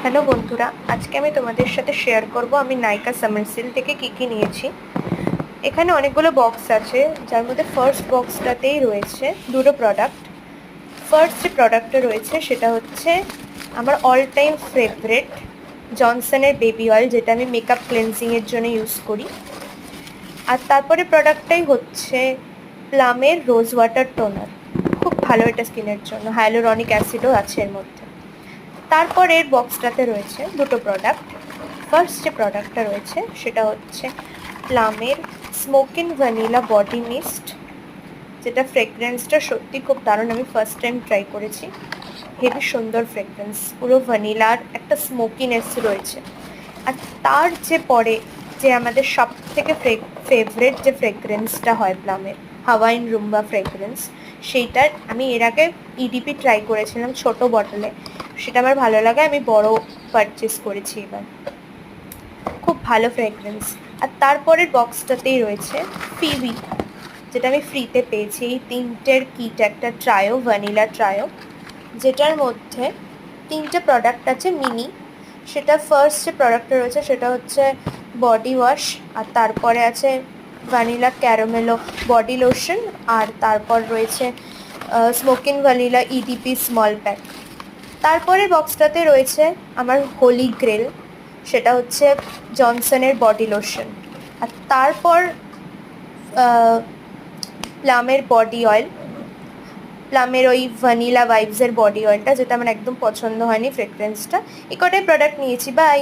Hello বন্ধুরা, আজকে আমি তোমাদের সাথে শেয়ার করব আমি নাইকা সামার সেল থেকে কী নিয়েছি। এখানে অনেকগুলো বক্স আছে, যার মধ্যে ফার্স্ট বক্সটাতেই রয়েছে দুটো প্রোডাক্ট। ফার্স্ট যে প্রোডাক্টটা রয়েছে সেটা হচ্ছে আমার অল টাইম ফেভারেট জনসনের বেবি অয়েল, যেটা আমি মেকআপ ক্লেন্সিংয়ের জন্য ইউজ করি। আর তারপরে প্রোডাক্টটাই হচ্ছে প্লামের রোজ ওয়াটার টোনার। খুব ভালো এটা স্কিনের জন্য, হাইলোরনিক অ্যাসিডও আছে এর মধ্যে। তারপরের বক্সটাতে রয়েছে দুটো প্রোডাক্ট। ফার্স্ট যে প্রোডাক্টটা রয়েছে সেটা হচ্ছে প্লামের স্মোকিং ভ্যানিলা বডি মিস্ট, যেটা ফ্রেগরেন্সটা সত্যি খুব দারুণ। আমি ফার্স্ট টাইম ট্রাই করেছি, হেবি সুন্দর ফ্রেগরেন্স, পুরো ভ্যানিলার একটা স্মোকিনেস রয়েছে। আর তার যে পরে যে আমাদের সব থেকে ফেভারেট যে ফ্রেগরেন্সটা হয় প্লামের, হাওয়াইন রুম্বা ফ্রেগরেন্স, সেইটার আমি এর আগে ইডিপি ট্রাই করেছিলাম ছোট বটলে, সেটা আমার ভালো লাগে, আমি বড় পারচেস করেছি এবার। খুব ভালো ফ্রেগরেন্স। আর তারপরের বক্সটাতেই রয়েছে ফিবি, যেটা আমি ফ্রিতে পেয়েছি। এই তিনটের কিট একটা ট্রায়ো, ভ্যানিলা ট্রায়ো, যেটার মধ্যে তিনটে প্রোডাক্ট আছে মিনি। সেটা ফার্স্ট যে প্রোডাক্টটা রয়েছে সেটা হচ্ছে বডি ওয়াশ, আর তারপরে আছে ভ্যানিলা ক্যারামেলো বডি লোশন, আর তারপর রয়েছে smoking vanilla EDP small pack. তারপরে বক্সটাতে রয়েছে আমার হোলি গ্রেল, সেটা হচ্ছে জনসনের বডি লোশন। আর তারপর প্লামের বডি অয়েল, প্লামের ওই ভ্যানিলা ভাইবসের বডি অয়েলটা, যেটা আমার একদম পছন্দ হয়নি ফ্রেগরেন্সটা। এই কটাই প্রোডাক্ট নিয়েছি, বাই।